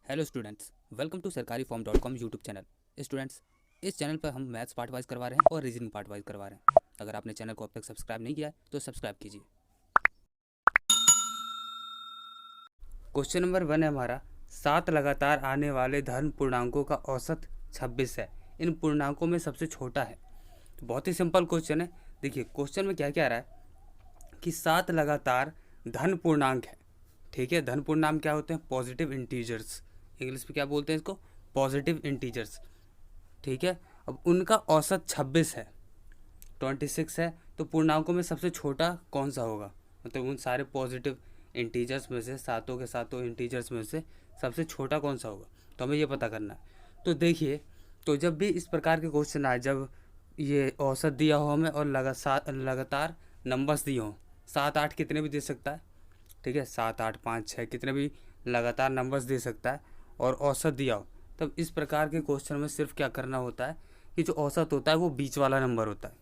Hello students, welcome to सरकारी.com YouTube channel. Students, इस channel पर हम मैथ्स पार्ट वाइज करवा रहे हैं और रीजनिंग पार्ट वाइज करवा रहे हैं। अगर आपने चैनल को अब तक सब्सक्राइब नहीं किया है तो सब्सक्राइब कीजिए। क्वेश्चन नंबर 1 है हमारा, 7 लगातार आने वाले धन पूर्णांकों का औसत 26 है। इन पूर्णांकों में सबसे छोटा है। तो बहुत ही सिंपल क्वेश्चन है। देखिए क्वेश्चन में क्या क्या आ रहा है कि 7 लगातार धन पूर्णांक है। ठीक है, धन पूर्णांक क्या होते हैं? Positive integers. इंग्लिश में क्या बोलते हैं इसको? Positive integers. ठीक है, अब उनका औसत 26 है, 26 है। तो पूर्णांकों में सबसे छोटा कौन सा होगा? मतलब उन सारे पॉजिटिव इंटीजर्स में से, सातों के सातों इंटीजर्स में से सबसे छोटा कौन सा होगा? तो हमें ये पता करना है। तो देखिए, तो जब भी इस प्रकार के क्वेश्चन आए, जब ये औसत दिया हो हमें और लगातार नंबर्स दिए हों, 7 8 कितने भी दे सकता है। ठीक है, 7 8 5 6 कितने भी लगातार नंबर्स दे सकता है और औसत दिया हो, तब इस प्रकार के क्वेश्चन में सिर्फ क्या करना होता है कि जो औसत होता है वो बीच वाला नंबर होता है।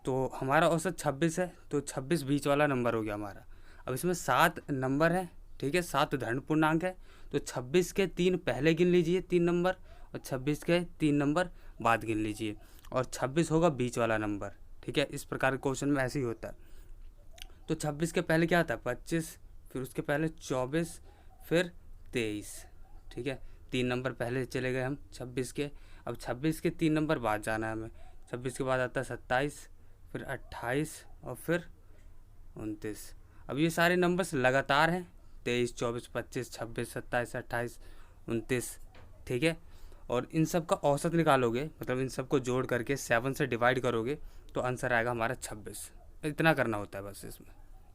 तो हमारा औसत 26 है, तो 26 बीच वाला नंबर हो गया हमारा। अब इसमें 7 नंबर है, ठीक है, 7 धन पूर्णांक है। तो 26 के 3 पहले गिन लीजिए, 3 नंबर, और 26 के 3 नंबर बाद गिन लीजिए, और 26 होगा बीच वाला नंबर। ठीक है, इस प्रकार के क्वेश्चन में ऐसे ही होता है। तो 26 के पहले क्या आता है? 25, फिर उसके पहले 24, फिर 23। ठीक है, 3 नंबर पहले चले गए हम 26 के। अब 26 के 3 नंबर बाद जाना है हमें। 26 के बाद आता है 27, फिर 28 और फिर 29। अब ये सारे नंबर्स लगातार हैं, 23 24 25 26 27 28 29। ठीक है, और इन सब का औसत निकालोगे, मतलब इन सबको जोड़ करके 7 से डिवाइड करोगे तो आंसर आएगा हमारा 26। इतना करना होता है बस। इसमें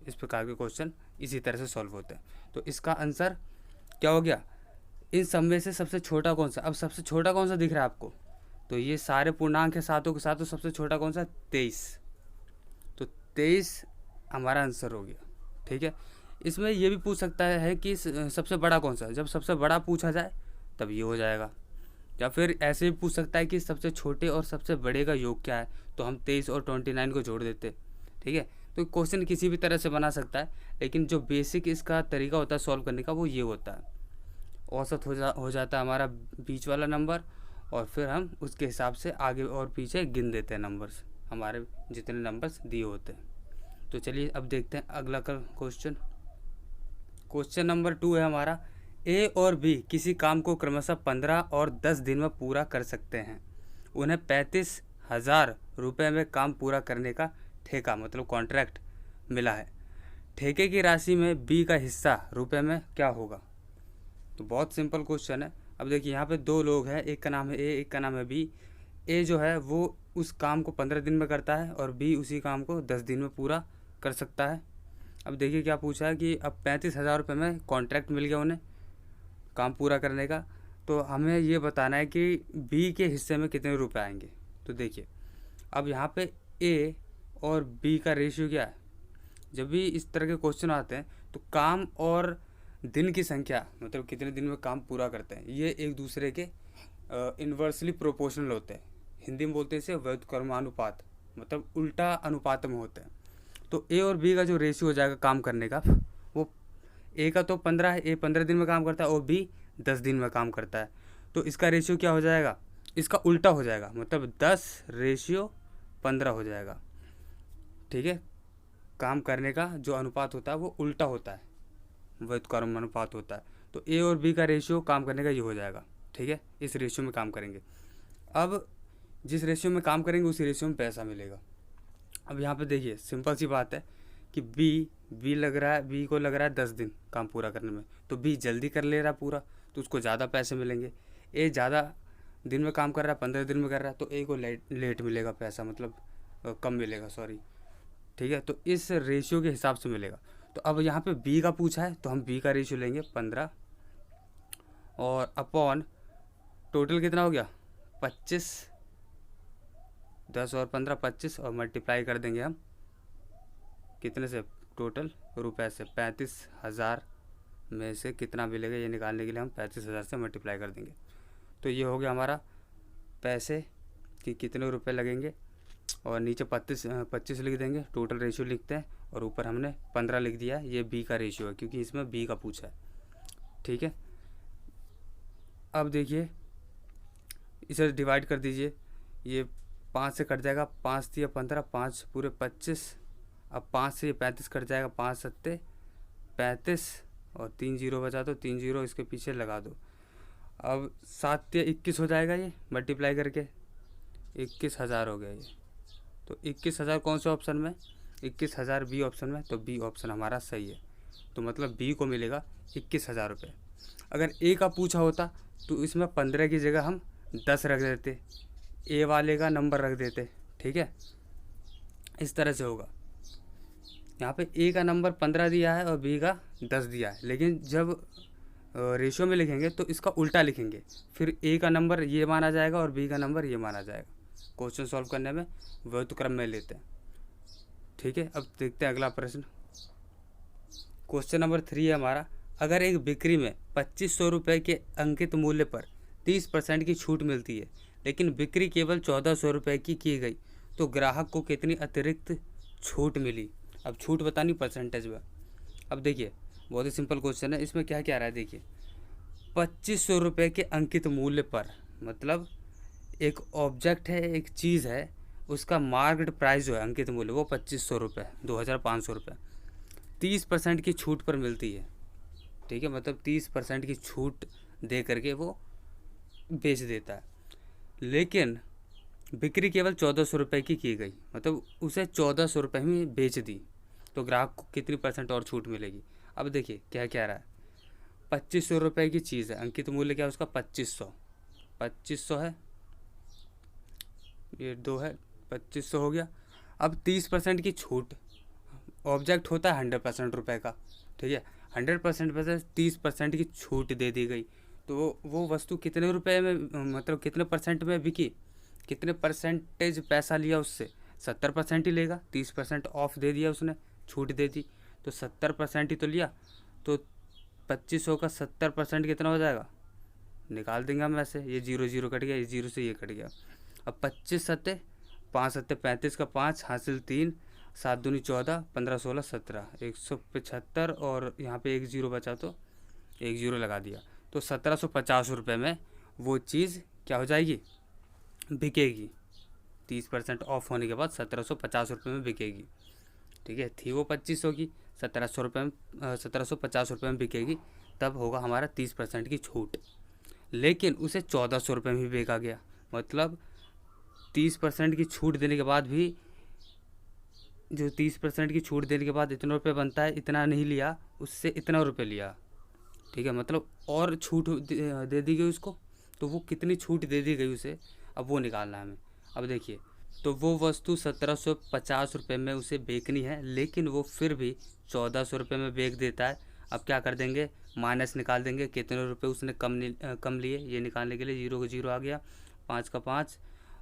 इस प्रकार के क्वेश्चन इसी तरह से सॉल्व होते हैं। तो इसका आंसर क्या हो गया? इन सब में से सबसे छोटा कौन सा? अब सबसे छोटा कौन सा दिख रहा है आपको? तो ये सारे पूर्णांक है सातों के साथ, तो सबसे छोटा कौन सा? 23। तो 23 हमारा आंसर हो गया। ठीक है, इसमें ये भी पूछ सकता है कि सबसे बड़ा कौन सा? जब सबसे बड़ा पूछा जाए तब ये हो जाएगा। या फिर ऐसे भी पूछ सकता है कि सबसे छोटे और सबसे बड़े का योग क्या है, तो हम 23 और 29 को जोड़ देते। ठीक है, तो क्वेश्चन किसी भी तरह से बना सकता है, लेकिन जो बेसिक इसका तरीका होता है सॉल्व करने का वो ये होता है। औसत हो जाता है हमारा बीच वाला नंबर, और फिर हम उसके हिसाब से आगे और पीछे गिन देते हैं नंबर्स, हमारे जितने नंबर्स दिए होते हैं। तो चलिए अब देखते हैं अगला क्वेश्चन। क्वेश्चन नंबर 2 है हमारा, ए और बी किसी काम को क्रमशः 15 और 10 दिन में पूरा कर सकते हैं। उन्हें 35,000 रुपये में काम पूरा करने का ठेका, मतलब कॉन्ट्रैक्ट मिला है। ठेके की राशि में बी का हिस्सा रुपए में क्या होगा? तो बहुत सिंपल क्वेश्चन है। अब देखिए यहाँ पे दो लोग हैं, एक का नाम है ए, एक का नाम है बी। ए जो है वो उस काम को 15 दिन में करता है और बी उसी काम को 10 दिन में पूरा कर सकता है। अब देखिए क्या पूछा है कि अब 35,000 रुपये में कॉन्ट्रैक्ट मिल गया उन्हें काम पूरा करने का। तो हमें ये बताना है कि बी के हिस्से में कितने रुपए आएंगे। तो देखिए अब यहाँ पे ए और बी का रेशियो क्या है? जब भी इस तरह के क्वेश्चन आते हैं तो काम और दिन की संख्या, मतलब कितने दिन में काम पूरा करते हैं, ये एक दूसरे के इन्वर्सली प्रोपोर्शनल होते हैं। हिंदी में बोलते हैं इसे व्युत्क्रमानुपात, मतलब उल्टा अनुपात में होते हैं। तो ए और बी का जो रेशियो हो जाएगा काम करने का, वो ए का तो 15 है, ए 15 दिन में काम करता है और बी 10 दिन में काम करता है। तो इसका रेशियो क्या हो जाएगा? इसका उल्टा हो जाएगा, मतलब 10:15 हो जाएगा। ठीक है, काम करने का जो अनुपात होता है वो उल्टा होता है, व्युत्क्रम अनुपात होता है। तो ए और बी का रेशियो काम करने का ये हो जाएगा। ठीक है, इस रेशियो में काम करेंगे। अब जिस रेशियो में काम करेंगे उसी रेशियो में पैसा मिलेगा। अब यहाँ पे देखिए सिंपल सी बात है कि बी को लग रहा है 10 दिन काम पूरा करने में, तो बी जल्दी कर ले रहा है पूरा, तो उसको ज़्यादा पैसे मिलेंगे। ए ज़्यादा दिन में काम कर रहा है, 15 दिन में कर रहा है, तो ए को लेट मिलेगा पैसा, मतलब कम मिलेगा, सॉरी। ठीक है, तो इस रेशियो के हिसाब से मिलेगा। तो अब यहाँ पे बी का पूछा है तो हम बी का रेशियो लेंगे 15, और अपॉन टोटल कितना हो गया? 25, 10 और 15 25, और मल्टीप्लाई कर देंगे हम कितने से? टोटल रुपए से। 35,000 में से कितना मिलेगा ये निकालने के लिए हम 35,000 से मल्टीप्लाई कर देंगे। तो ये हो गया हमारा पैसे कि कितने रुपए लगेंगे, और नीचे 25 लिख देंगे, टोटल रेशियो लिखते हैं, और ऊपर हमने 15 लिख दिया। ये बी का रेशियो है क्योंकि इसमें बी का पूछा है। ठीक है, अब देखिए इसे डिवाइड कर दीजिए, ये 5 से कट जाएगा, 5 दिया 15, 5 पूरे 25, अब 5 से ये 35 कट जाएगा, 5 सत्ते 35 और 3 जीरो बचा दो, 3 जीरो इसके पीछे लगा दो। अब 7 दिया 21 हो जाएगा, ये मल्टीप्लाई करके 21,000 हो गया ये। तो 21,000 कौन से ऑप्शन में? 21,000 बी ऑप्शन में, तो बी ऑप्शन हमारा सही है। तो मतलब बी को मिलेगा 21,000 रुपये। अगर ए का पूछा होता तो इसमें 15 की जगह हम 10 रख देते, ए वाले का नंबर रख देते, ठीक है, इस तरह से होगा। यहाँ पे ए का नंबर 15 दिया है और बी का 10 दिया है, लेकिन जब रेशियो में लिखेंगे तो इसका उल्टा लिखेंगे, फिर ए का नंबर ये माना जाएगा और बी का नंबर ये माना जाएगा। क्वेश्चन सॉल्व करने में व्युत्क्रम क्रम में लेते हैं, ठीक है। अब देखते हैं अगला प्रश्न। क्वेश्चन नंबर 3 है हमारा, अगर एक बिक्री में 2500 रुपये के अंकित मूल्य पर 30% की छूट मिलती है, लेकिन बिक्री केवल 1400 रुपये की गई, तो ग्राहक को कितनी अतिरिक्त छूट मिली? अब छूट बतानी परसेंटेज में। अब देखिए बहुत ही सिंपल क्वेश्चन है, इसमें क्या क्या रहा है देखिए। 2500 रुपये के अंकित मूल्य पर, मतलब एक ऑब्जेक्ट है, एक चीज़ है, उसका मार्केट प्राइस जो है अंकित मूल्य वो 2500 रुपये, 2500 रुपये 30% की छूट पर मिलती है, ठीक है, मतलब 30% की छूट दे करके वो बेच देता है, लेकिन बिक्री केवल 1400 रुपये की गई, मतलब उसे 1400 रुपये में बेच दी, तो ग्राहक को कितनी परसेंट और छूट मिलेगी? अब देखिए क्या क्या रहा है। 2500 रुपये की चीज़ है, अंकित मूल्य क्या है उसका 2500 है, ये 2 है, 2500 हो गया। अब 30% की छूट, ऑब्जेक्ट होता है 100% रुपये का, ठीक है, 100% में से 30% की छूट दे दी गई, तो वो वस्तु कितने रुपए में, मतलब कितने परसेंट में बिकी, कितने परसेंटेज पैसा लिया उससे? 70% ही लेगा, 30% ऑफ दे दिया उसने, छूट दे दी, तो 70% ही तो लिया, तो 2500 का 70% कितना हो जाएगा? निकाल देंगे हम ऐसे, ये 0 0 कट गया, ये 0 से ये कट गया। अब 25 सत्ते 5 सत्ते 35 का 5 हासिल 3, 7 दूनी 14, 15 16 17, 175 और यहाँ पे 1 0 बचा तो 1 0 लगा दिया, तो 1750 रुपये में वो चीज़ क्या हो जाएगी? बिकेगी। 30% ऑफ होने के बाद 1750 रुपये में बिकेगी, ठीक है। थी वो 2500 की, 1700 रुपये में 1750 रुपये में बिकेगी, तब होगा हमारा 30% की छूट, लेकिन उसे 1400 रुपये में भी बेचा गया, मतलब 30% की छूट देने के बाद भी, जो 30% की छूट देने के बाद इतना रुपये बनता है, इतना नहीं लिया, उससे इतना रुपये लिया, ठीक है, मतलब और छूट दे दी गई उसको, तो वो कितनी छूट दे दी गई उसे, अब वो निकालना है हमें। अब देखिए, तो वो वस्तु 1750 रुपये में उसे बेचनी है, लेकिन वो फिर भी 1400 रुपये में बेच देता है। अब क्या कर देंगे, माइनस निकाल देंगे, कितने रुपए उसने कम लिए, ये निकालने के लिए 0 का 0 आ गया, 5 का 5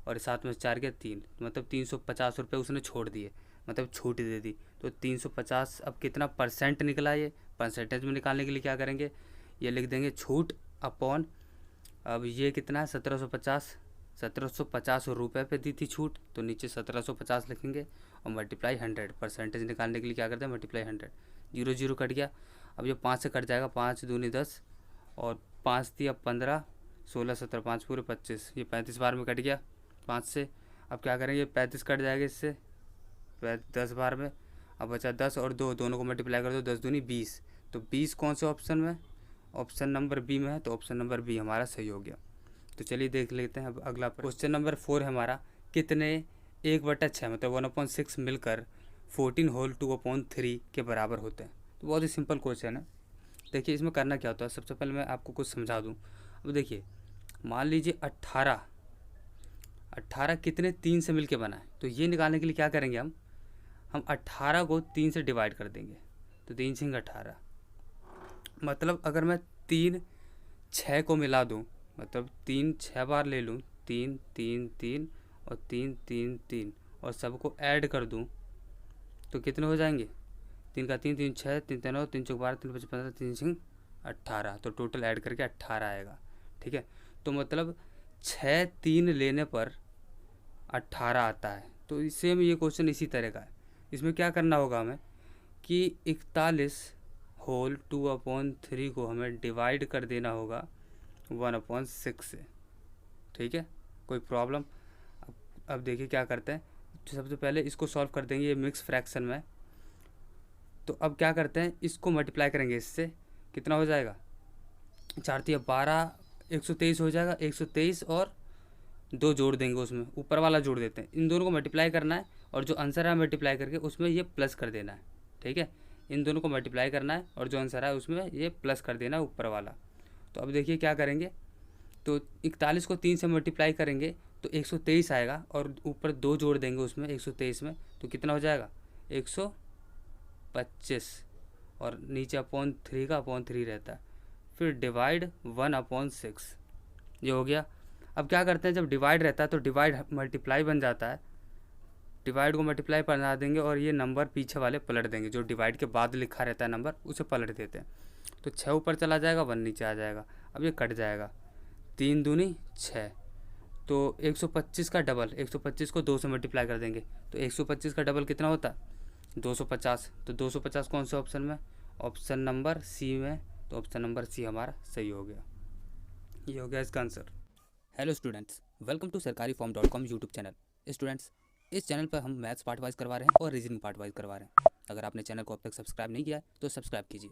और साथ में 4 के 3, मतलब 350 रुपये उसने छोड़ दिए, मतलब छूट दे दी, तो 350 अब कितना परसेंट निकला, ये परसेंटेज में निकालने के लिए क्या करेंगे, ये लिख देंगे छूट अपॉन, अब ये कितना है 1750 रुपये पे दी थी छूट, तो नीचे 1750 लिखेंगे और मल्टीप्लाई 100, परसेंटेज निकालने के लिए क्या करते हैं, मल्टीप्लाई 100, 0 0 कट गया, अब ये 5 से कट जाएगा, 5 दूनी 10 और 5 थी अब 15 16 17 5 पूरे 25, ये 35 बार में कट गया 5 से। अब क्या करेंगे, 35 कट जाएगा इससे 10 बार में, अब बचा 10 और 2, दोनों को मल्टीप्लाई कर दो, 10 दूनी 20, तो 20 कौन से ऑप्शन में, ऑप्शन नंबर बी में है, तो ऑप्शन नंबर बी हमारा सही हो गया। तो चलिए देख लेते हैं अब अगला क्वेश्चन नंबर 4 है हमारा, कितने 1/6 मतलब 1/6 मिलकर 14 होल 2/3 के बराबर होते हैं? तो बहुत ही सिंपल क्वेश्चन है। देखिए इसमें करना क्या होता है, सबसे पहले मैं आपको कुछ समझा दूं। अब देखिए मान लीजिए 18 कितने 3 से मिलके बना है, तो ये निकालने के लिए क्या करेंगे, हम 18 को 3 से डिवाइड कर देंगे, तो 3 6 18, मतलब अगर मैं 3 6 को मिला दूं, मतलब 3 6 बार ले लूँ, 3 3 3 और 3 3 3 और सबको ऐड कर दूं, तो कितने हो जाएंगे, 3 का 3 3 6 3 3 9 3 4 12 3 5 15 3 6 18, तो टोटल ऐड करके 18 आएगा, ठीक है। तो मतलब 6 3 लेने पर 18 आता है। तो सेम ये क्वेश्चन इसी तरह का है। इसमें क्या करना होगा हमें कि 41 होल 2/3 को हमें डिवाइड कर देना होगा 1/6 से। ठीक है, कोई प्रॉब्लम? अब देखिए क्या करते हैं। तो सबसे पहले इसको सॉल्व कर देंगे, ये मिक्स फ्रैक्शन में। तो अब क्या करते हैं, इसको मल्टीप्लाई करेंगे इससे, कितना हो जाएगा, 4×3=12, 123 हो जाएगा। 123 और 2 जोड़ देंगे, उसमें ऊपर वाला जोड़ देते हैं। इन दोनों को मल्टीप्लाई करना है और जो आंसर है मल्टीप्लाई करके उसमें ये प्लस कर देना है। ठीक है, इन दोनों को मल्टीप्लाई करना है और जो आंसर है उसमें ये प्लस कर देना है ऊपर वाला। तो अब देखिए क्या करेंगे, तो 41 को 3 से मल्टीप्लाई करेंगे तो 123 आएगा और ऊपर 2 जोड़ देंगे उसमें 123 में, तो कितना हो जाएगा, 125। और नीचे अपॉन 3 का अपॉन 3 रहता है। फिर डिवाइड 1/6, ये हो गया। अब क्या करते हैं, जब डिवाइड रहता है तो डिवाइड मल्टीप्लाई बन जाता है। डिवाइड को मल्टीप्लाई बना देंगे और ये नंबर पीछे वाले पलट देंगे, जो डिवाइड के बाद लिखा रहता है नंबर उसे पलट देते हैं। तो 6 ऊपर चला जाएगा, 1 नीचे आ जाएगा। अब ये कट जाएगा, 3 दूनी 6। तो 125 का डबल, 125 को 2 से मल्टीप्लाई कर देंगे तो 125 का डबल कितना होता है, 250। तो 250 कौन से ऑप्शन में, ऑप्शन नंबर सी में। तो ऑप्शन नंबर सी हमारा सही हो गया। ये हो गया इसका answer. Hello students, welcome to sarkariform.com YouTube channel. Students, इस चैनल पर हम मैथ्स पार्ट वाइज करवा रहे हैं और रीजनिंग पार्ट वाइज करवा रहे हैं। अगर आपने चैनल को अब तक सब्सक्राइब नहीं किया है तो सब्सक्राइब कीजिए।